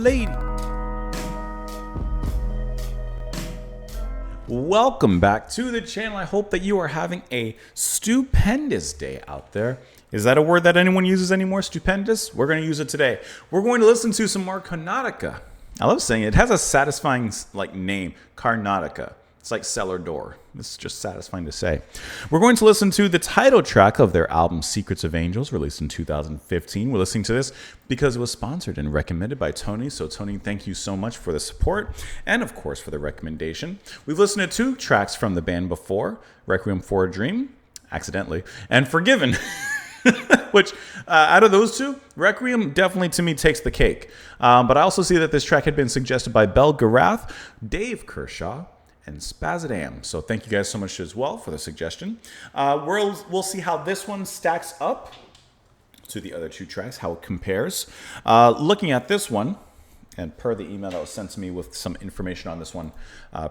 lady. Welcome back to the channel. I hope that you are having a stupendous day out there. Is that a word that anyone uses anymore? Stupendous? We're going to use it today. We're going to listen to some more Karnataka. I love saying it. It has a satisfying name, Karnataka. It's like cellar door. It's just satisfying to say. We're going to listen to the title track of their album Secrets of Angels, released in 2015. We're listening to this because it was sponsored and recommended by Tony. So Tony, thank you so much for the support and of course for the recommendation. We've listened to two tracks from the band before, Requiem for a Dream, accidentally, and Forgiven. Which, out of those two, Requiem definitely to me takes the cake. But I also see that this track had been suggested by Bel Garath, Dave Kershaw, and Spazadam. So thank you guys so much as well for the suggestion. We'll see how this one stacks up to the other two tracks, how it compares. Looking at this one, and per the email that was sent to me with some information on this one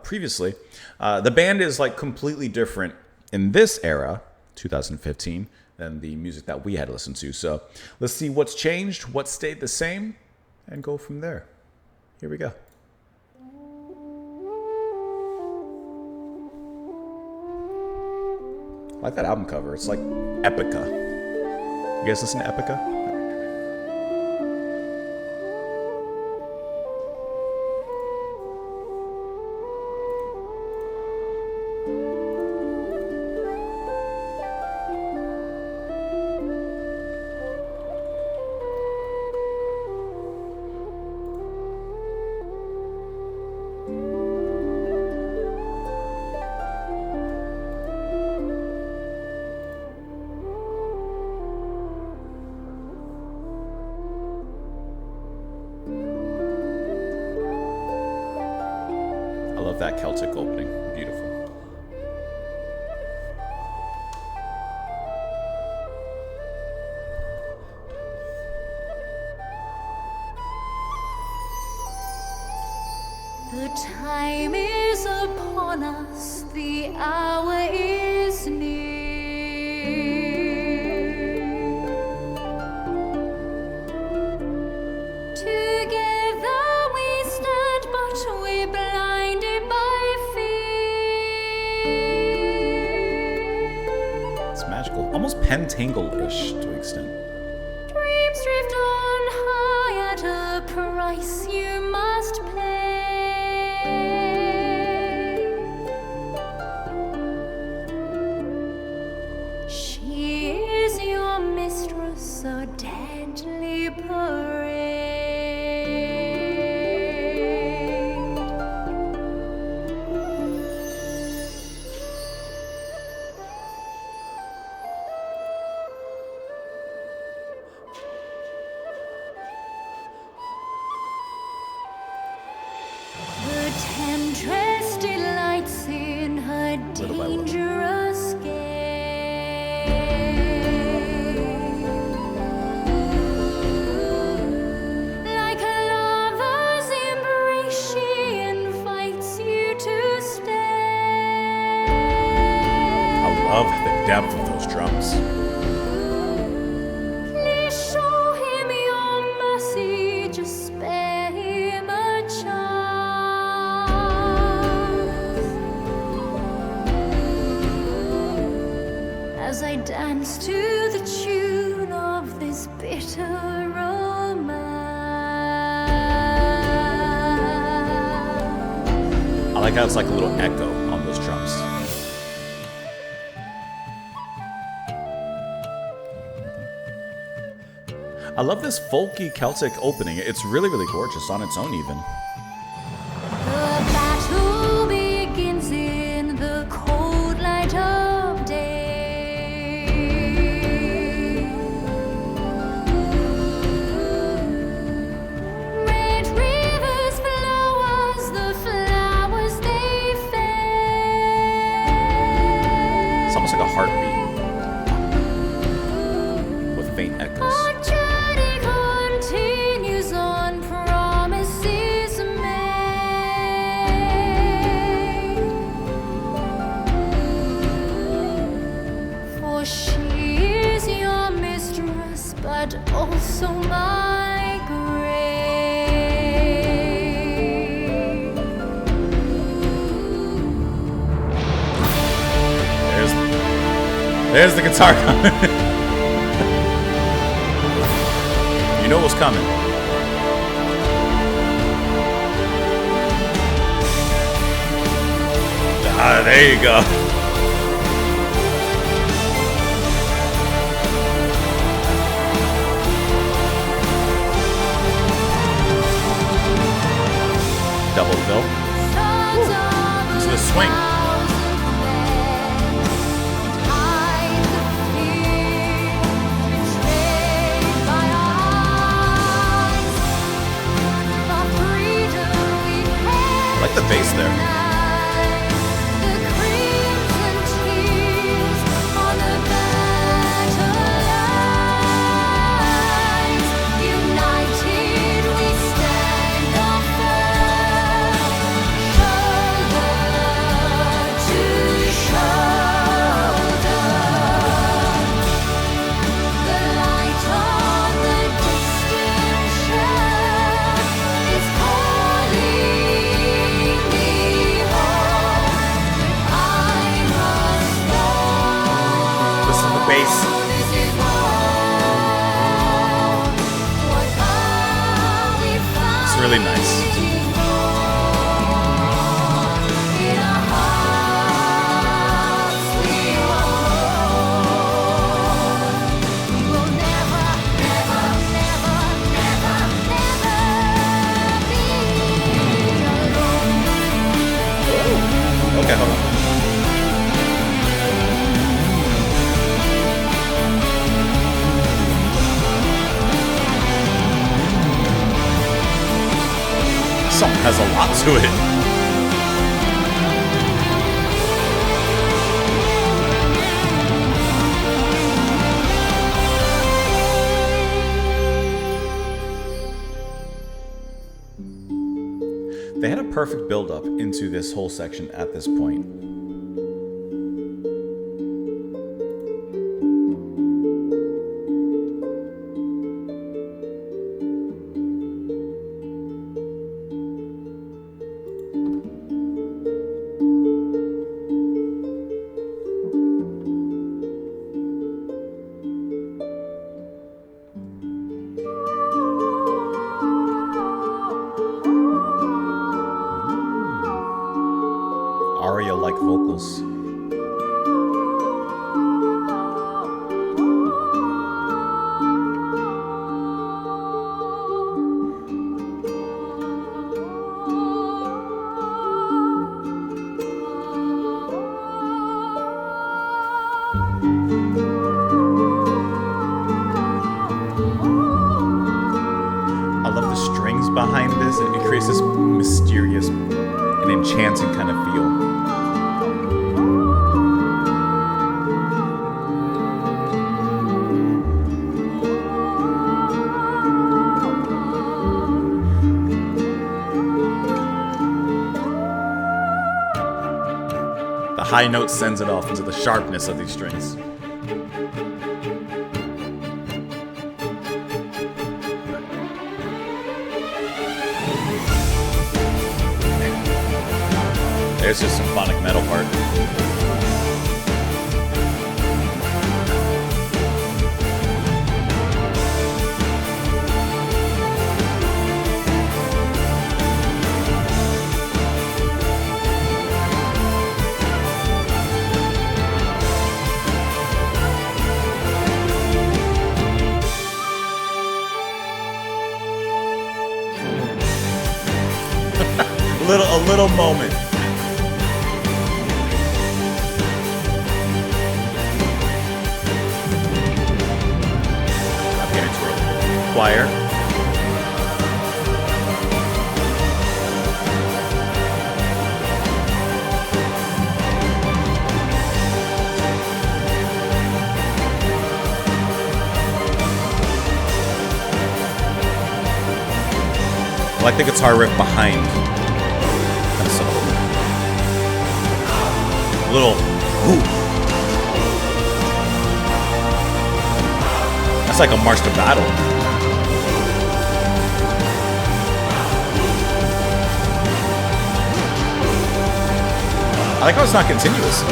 previously, the band is like completely different in this era, 2015, than the music that we had listened to. So let's see what's changed, what stayed the same, and go from there. Here we go. I like that album cover. It's like Epica. You guys listen to Epica? I love that Celtic opening. Beautiful. The time is upon us, the hour is near. Together we stand, but we're blinded by fear. It's magical. Almost pentangle-ish to an extent. Dreams drift on high at a price you must pay. She is your mistress, a deadly parade. The temptress delights in her Little by little. dangerous game. Like a lover's embrace, she invites you to stay. I love the depth of those drums. Please show him your mercy, just spare him a chance. As I dance to the tune of this bitter romance. I like how it's like a little echo on those drums. I love this folky Celtic opening. It's really, really gorgeous on its own even. The battle begins in the cold light of day. Red rivers flow as the flowers they fade. It's almost like a heartbeat with faint echoes. Our journey continues on, promises There's the guitar coming. You know what's coming. Ah, there you go. Double fill. To the swing. I like the bass there. It's really nice. Okay, hold on. Song has a lot to it. They had a perfect build-up into this whole section at this point. Aria-like vocals. I love the strings behind this. It creates this mysterious and enchanting kind of feel. The high note sends it off into the sharpness of these strings. There's just symphonic metal part. A little moment. Okay, it's real. Choir. I like the guitar riff behind. Little whoop. That's like a march to battle. I like how it's not continuous.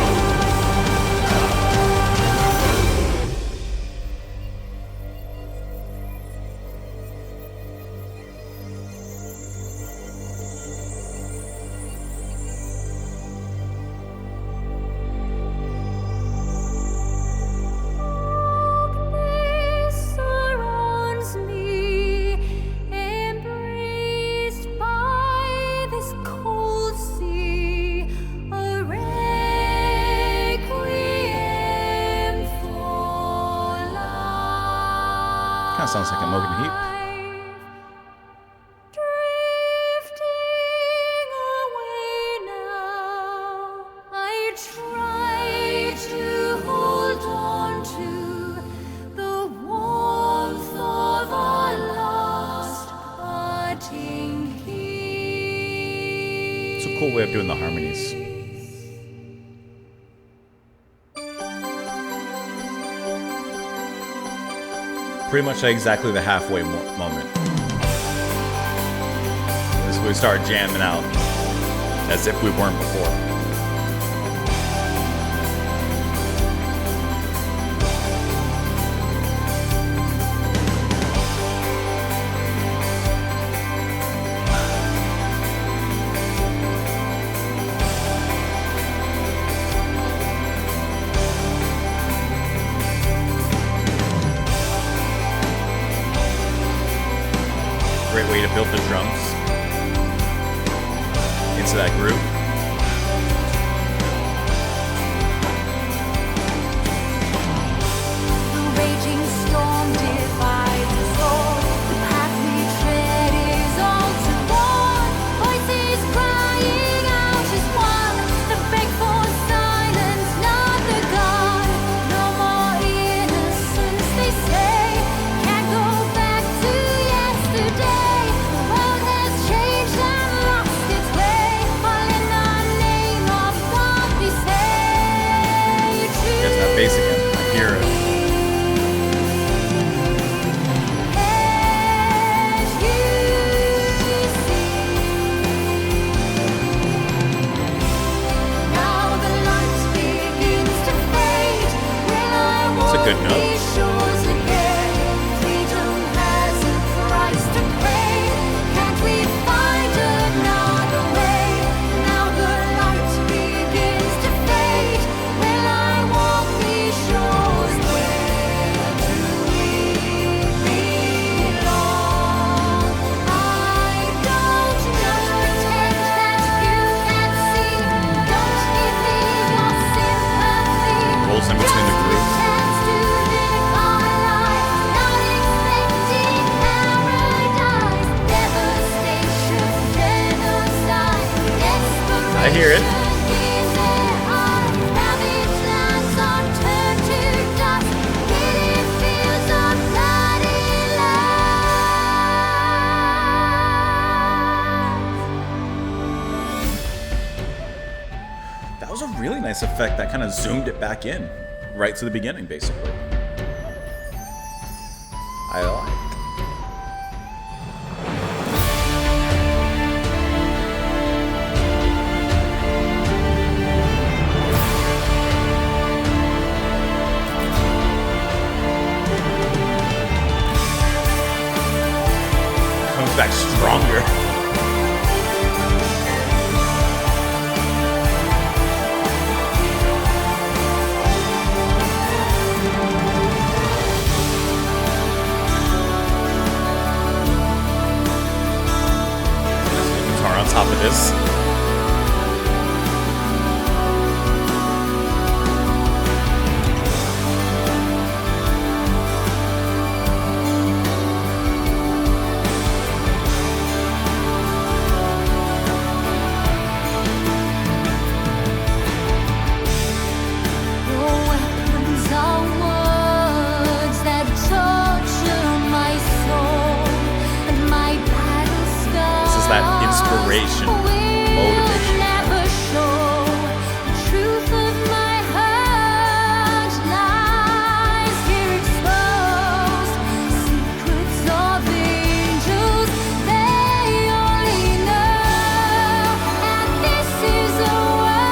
sounds like a Mogan Heap. Drifting away now, I try to hold on to the warmth of our last parting kiss. It's a cool way of doing the harmonies. Pretty much exactly the halfway moment. As we start jamming out, as if we weren't before. Great way to build the drums into that groove. The raging storm divides us all. The path we tread is all too worn. Voices crying out as one. The beg for silence, not the God. No more innocence, they say. Can't go back to yesterday. The world has changed and lost its way. All in the name of God we say. There's that bass again. I hear it. It's a good note. Rolls in between the grooves. I hear it. That was a really nice effect that kind of zoomed it back in, right to the beginning, basically. I like. Comes back stronger. Guitar on top of this. This is that inspiration, motivation.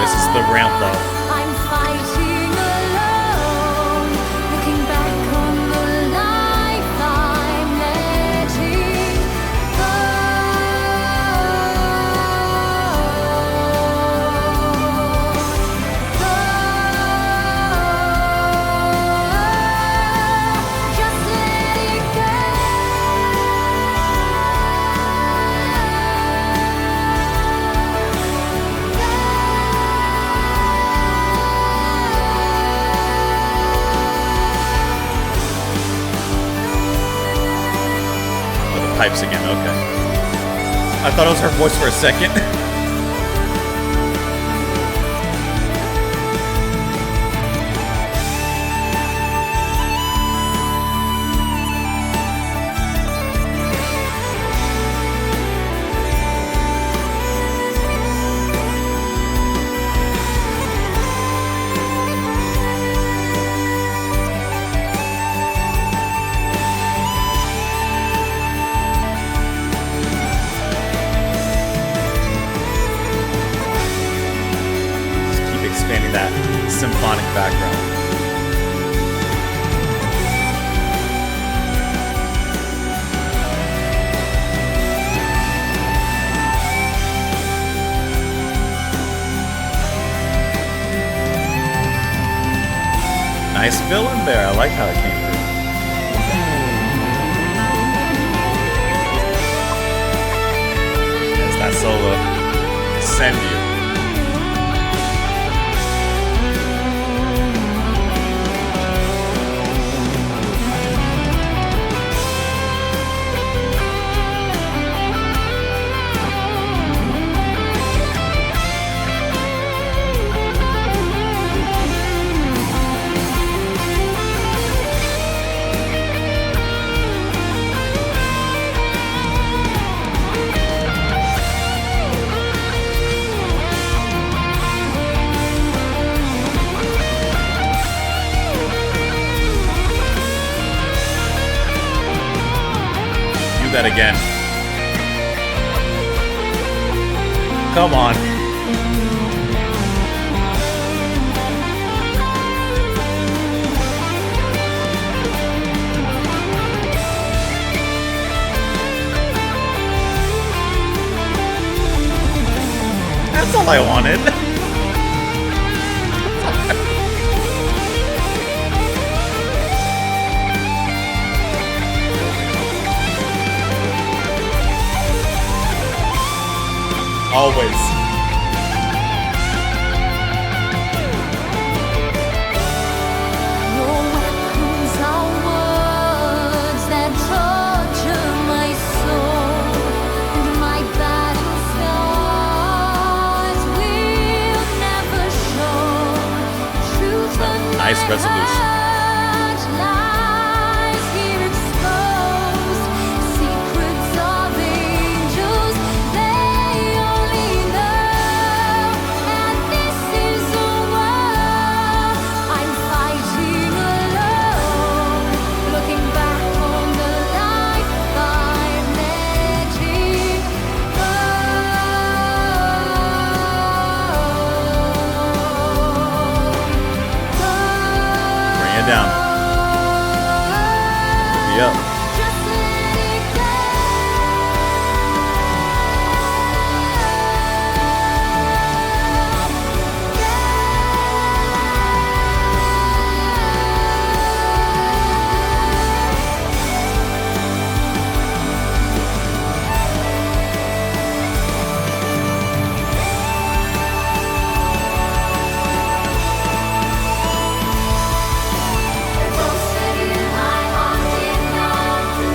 This is the ramp up. I'm fighting alone, looking back on the life I'm letting go. Just let it go. pipes again. Okay. I thought it was her voice for a second. Expanding that symphonic background. Nice fill in there. I like how it came through. There's that solo. Send you. That again. Come on. That's all I wanted. Always. Your weapons are words that torture my soul, and my battle scars will never show truth. Nice resolution. Lies here exposed, secrets of angels. They only know, and this is a war I'm fighting alone. Looking back on the life I'm letting go. Bring it down. Yep. Just let it go.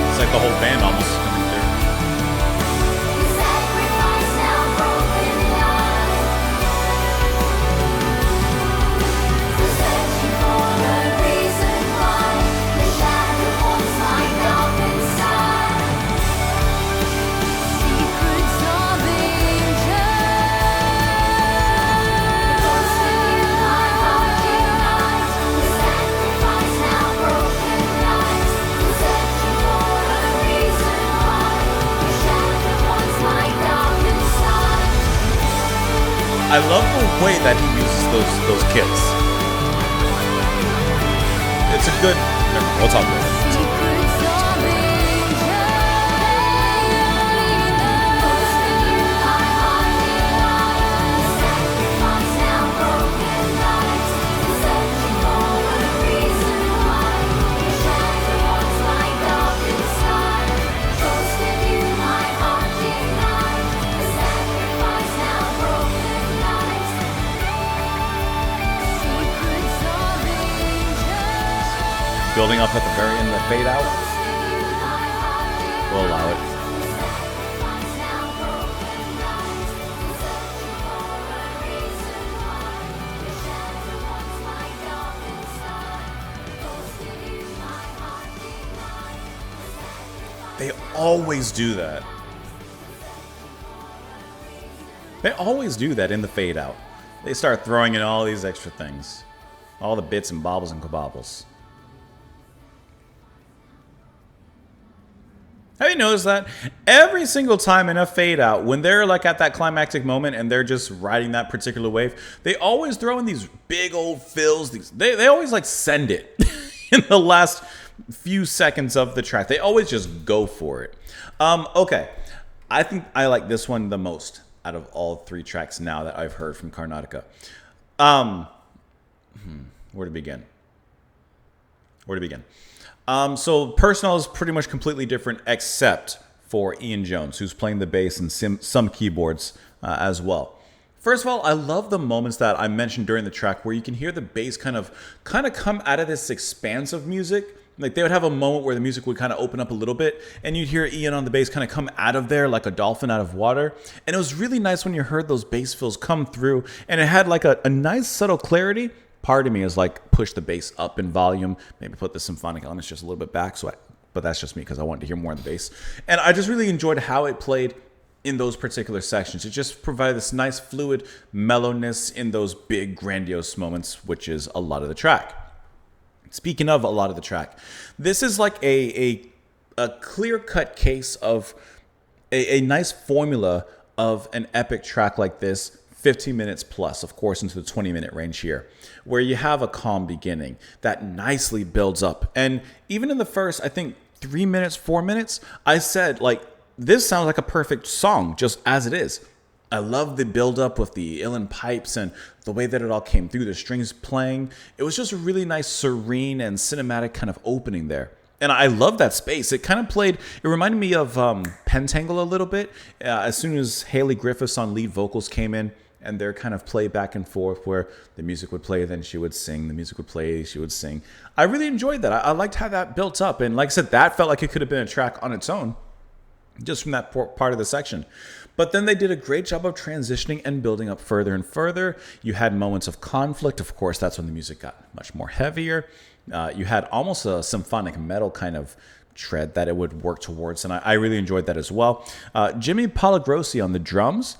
It's like the whole band almost is coming through. Sacrifice now broken life. Searching for a reason why the shadow haunts my dark inside. Secrets of angels. Lost in you, my heart ignites. The sacrifice now broken lives. Searching for a reason why the shadow haunts my dark inside. I love the way that he uses those kits. It's a good. We'll talk about it. Secrets of angels. Lost in you, my heart ignites. The sacrifice now broken lives. Searching for a reason why the shadow haunts my dark inside. Lost in you, my heart ignites. The sacrifice now broken lives. Secrets of angels. Building up at the very end of the fade out. Lost in you, my heart We'll allow it. ignites. always do that. They always do that in the fade out. They start throwing in all these extra things. All the bits and bobbles and kabobbles. Have you noticed that? Every single time in a fade out, when they're like at that climactic moment and they're just riding that particular wave, they always throw in these big old fills. They always like send it in the last few seconds of the track. They always just go for it. Okay. I think I like this one the most out of all 3 tracks now that I've heard from Karnataka. Where to begin? So Personal is pretty much completely different except for Ian Jones, who's playing the bass and some keyboards as well. First of all, I love the moments that I mentioned during the track where you can hear the bass kind of come out of this expansive music. Like they would have a moment where the music would kind of open up a little bit and you'd hear Ian on the bass kind of come out of there like a dolphin out of water. And it was really nice when you heard those bass fills come through and it had like a nice subtle clarity. Part of me is like push the bass up in volume, maybe put the symphonic elements just a little bit back. But that's just me because I wanted to hear more of the bass. And I just really enjoyed how it played in those particular sections. It just provided this nice fluid mellowness in those big grandiose moments, which is a lot of the track. Speaking of a lot of the track, this is like a clear-cut case of a nice formula of an epic track like this, 15 minutes plus, of course, into the 20-minute range here, where you have a calm beginning that nicely builds up. And even in the first, I think, 3 minutes, 4 minutes, I said, like, this sounds like a perfect song just as it is. I love the build-up with the uilleann pipes and the way that it all came through, the strings playing. It was just a really nice, serene, and cinematic kind of opening there. And I love that space. It kind of played, it reminded me of Pentangle a little bit. As soon as Hayley Griffiths on lead vocals came in, and their kind of play back and forth where the music would play, then she would sing, the music would play, she would sing. I really enjoyed that. I liked how that built up. And like I said, that felt like it could have been a track on its own, just from that part of the section. But then they did a great job of transitioning and building up further and further. You had moments of conflict. Of course, that's when the music got much more heavier. You had almost a symphonic metal kind of tread that it would work towards, and I really enjoyed that as well. Jimmy Palagrossi on the drums.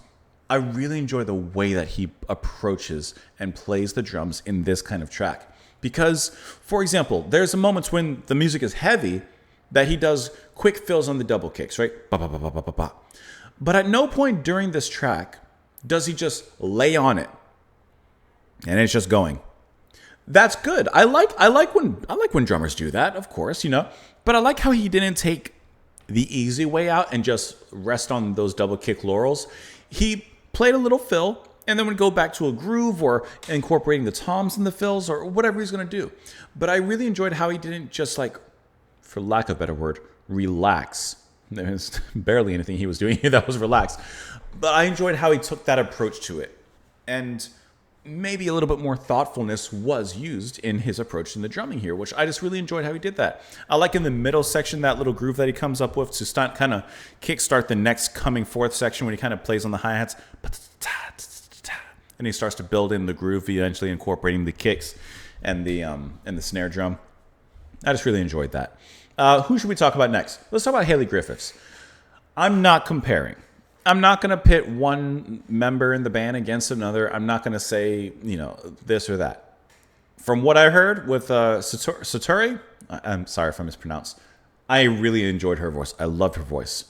I really enjoy the way that he approaches and plays the drums in this kind of track. Because, for example, there's moments when the music is heavy that he does quick fills on the double kicks, right? Ba, ba, ba, ba, ba, ba, ba. But at no point during this track does he just lay on it and it's just going. That's good. I like when drummers do that, of course, you know. But I like how he didn't take the easy way out and just rest on those double kick laurels. He played a little fill and then would go back to a groove or incorporating the toms in the fills or whatever he's going to do. But I really enjoyed how he didn't just, like, for lack of a better word, relax. There was barely anything he was doing here that was relaxed. But I enjoyed how he took that approach to it. And maybe a little bit more thoughtfulness was used in his approach in the drumming here, which I just really enjoyed how he did that. I like in the middle section that little groove that he comes up with to start kind of kickstart the next coming forth section when he kind of plays on the hi-hats. And he starts to build in the groove, eventually incorporating the kicks and the snare drum. I just really enjoyed that. Who should we talk about next? Let's talk about Hayley Griffiths. I'm not comparing. I'm not going to pit one member in the band against another. I'm not going to say, you know, this or that. From what I heard with Satori, I'm sorry if I mispronounced, I really enjoyed her voice. I loved her voice.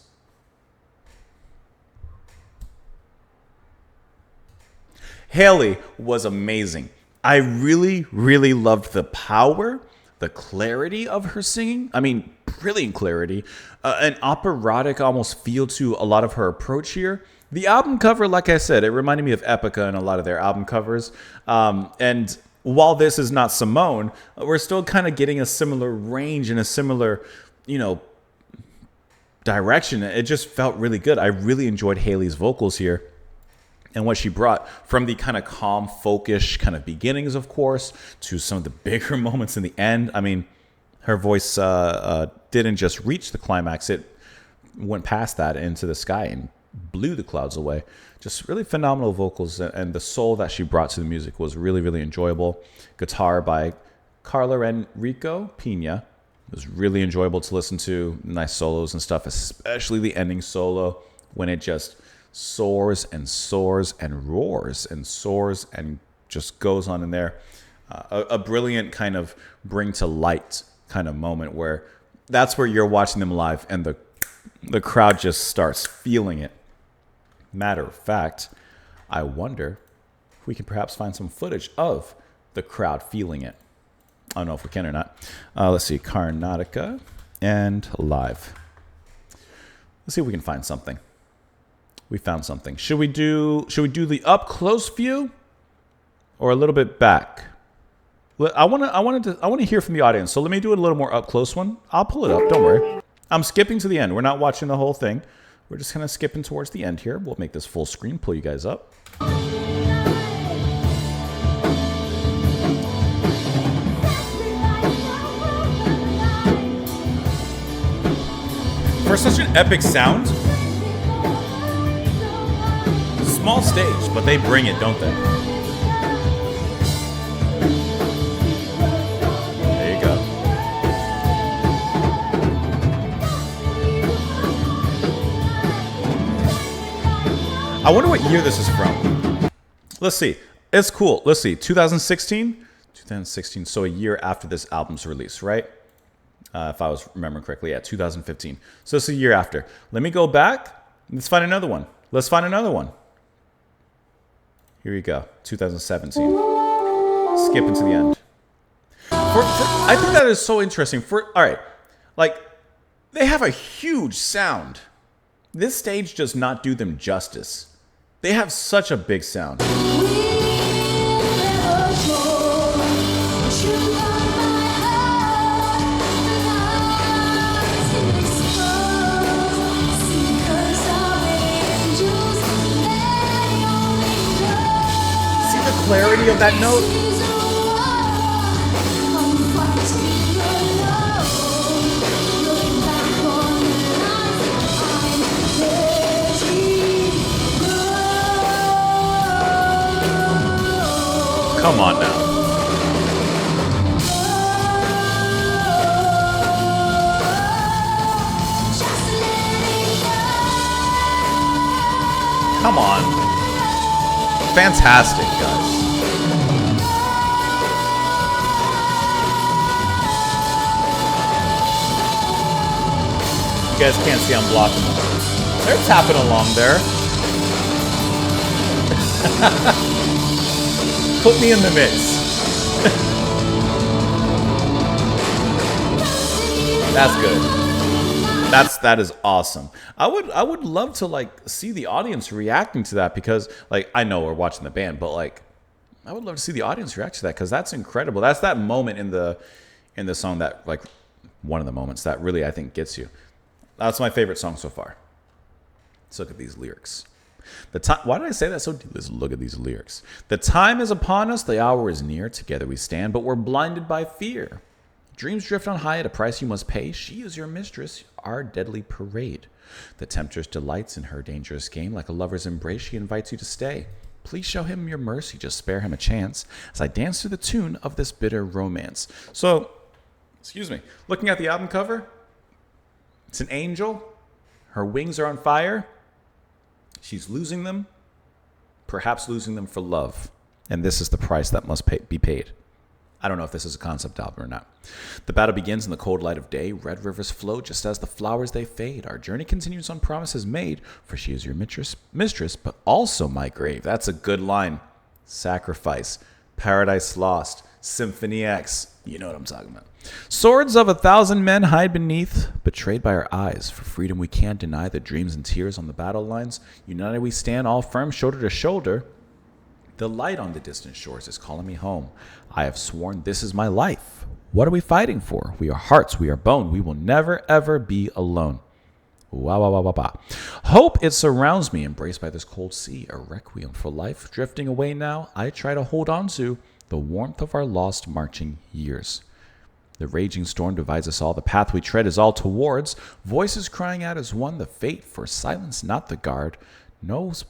Hayley was amazing. I really, really loved the power, the clarity of her singing. I mean, brilliant clarity. An operatic almost feel to a lot of her approach here. The album cover, like I said, it reminded me of Epica and a lot of their album covers. And while this is not Simone, we're still kind of getting a similar range and a similar, you know, direction. It just felt really good. I really enjoyed Hayley's vocals here. And what she brought from the kind of calm, folkish kind of beginnings, of course, to some of the bigger moments in the end. I mean, her voice didn't just reach the climax. It went past that into the sky and blew the clouds away. Just really phenomenal vocals. And the soul that she brought to the music was really, really enjoyable. Guitar by Carla Enrico Pina. It was really enjoyable to listen to. Nice solos and stuff, especially the ending solo when it just soars and soars and roars and soars and just goes on in there. A brilliant kind of bring to light kind of moment where that's where you're watching them live and the crowd just starts feeling it. Matter of fact, I wonder if we can perhaps find some footage of the crowd feeling it. I don't know if we can or not. Let's see, Karnataka and live. Let's see if we can find something. We found something. Should we do the up close view or a little bit back? I want to hear from the audience. So let me do a little more up close one. I'll pull it up. Don't worry. I'm skipping to the end. We're not watching the whole thing. We're just kind of skipping towards the end here. We'll make this full screen. Pull you guys up. For such an epic sound, small stage, but they bring it, don't they? There you go. I wonder what year this is from. Let's see. It's cool. Let's see. 2016? 2016, so a year after this album's release, right? If I was remembering correctly, yeah, 2015. So it's a year after. Let me go back. Let's find another one. Let's find another one. Here we go. 2017. Skipping to the end. I think that is so interesting. All right. Like, they have a huge sound. This stage does not do them justice. They have such a big sound. Clarity of that note. Come on now. Come on. Fantastic, guys. You guys can't see I'm blocking them. They're tapping along there. Put me in the mix. That's good. That is awesome. I would love to like see the audience reacting to that because like I know we're watching the band, but like I would love to see the audience react to that because that's incredible. That's that moment in the song that like one of the moments that really I think gets you. That's my favorite song so far. Let's look at these lyrics. Why did I say that so deep? Let's look at these lyrics. The time is upon us, the hour is near. Together we stand, but we're blinded by fear. Dreams drift on high at a price you must pay. She is your mistress, our deadly parade. The temptress delights in her dangerous game. Like a lover's embrace, she invites you to stay. Please show him your mercy, just spare him a chance as I dance to the tune of this bitter romance. So, excuse me, looking at the album cover, it's an angel. Her wings are on fire. She's losing them, perhaps losing them for love. And this is the price that must be paid. I don't know if this is a concept album or not. The battle begins in the cold light of day. Red rivers flow just as the flowers they fade. Our journey continues on promises made, for she is your mistress, but also my grave. That's a good line. Sacrifice, Paradise Lost, Symphony X. You know what I'm talking about. Swords of 1,000 men hide beneath, betrayed by our eyes. For freedom we can't deny the dreams and tears on the battle lines. United we stand, all firm, shoulder to shoulder. The light on the distant shores is calling me home. I have sworn this is my life. What are we fighting for? We are hearts, we are bone. We will never, ever be alone. Wah, wah, wah, wah, wah. Hope it surrounds me, embraced by this cold sea. A requiem for life, drifting away now. I try to hold on to the warmth of our lost marching years. The raging storm divides us all. The path we tread is all towards. Voices crying out as one. The fate for silence, not the guard. Knows.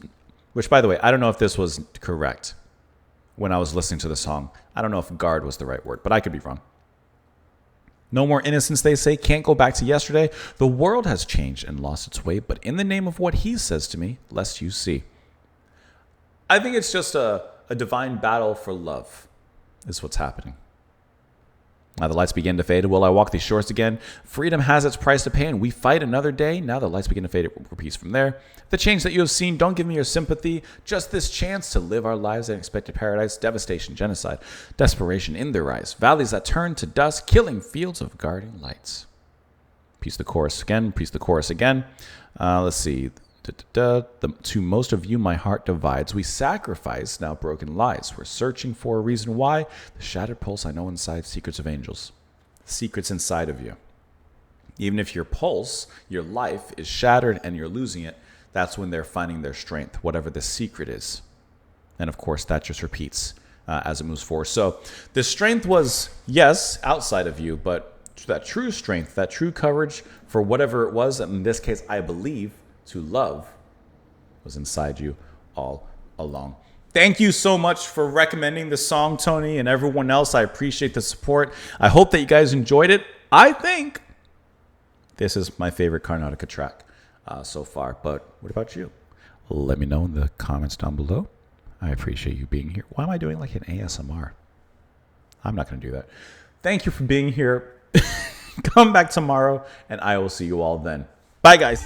Which, by the way, I don't know if this was correct when I was listening to the song. I don't know if guard was the right word, but I could be wrong. No more innocence, they say, can't go back to yesterday. The world has changed and lost its way, but in the name of what he says to me, lest you see. I think it's just a divine battle for love is what's happening. Now the lights begin to fade. Will I walk these shores again? Freedom has its price to pay, and we fight another day. Now the lights begin to fade. It repeats from there. The change that you have seen, don't give me your sympathy. Just this chance to live our lives in expected paradise. Devastation, genocide, desperation in their eyes. Valleys that turn to dust, killing fields of guarding lights. Piece the chorus again. Piece the chorus again. Let's see. To most of you, my heart divides. We sacrifice now broken lies. We're searching for a reason why. The shattered pulse I know inside, secrets of angels. Secrets inside of you. Even if your pulse, your life is shattered and you're losing it, that's when they're finding their strength, whatever the secret is. And of course, that just repeats as it moves forward. So the strength was, yes, outside of you, but that true strength, that true courage for whatever it was, in this case, I believe, to love, was inside you all along. Thank you so much for recommending the song, Tony, and everyone else. I appreciate the support. I hope that you guys enjoyed it. I think this is my favorite Karnataka track so far. But what about you? Let me know in the comments down below. I appreciate you being here. Why am I doing like an ASMR? I'm not going to do that. Thank you for being here. Come back tomorrow, and I will see you all then. Bye, guys.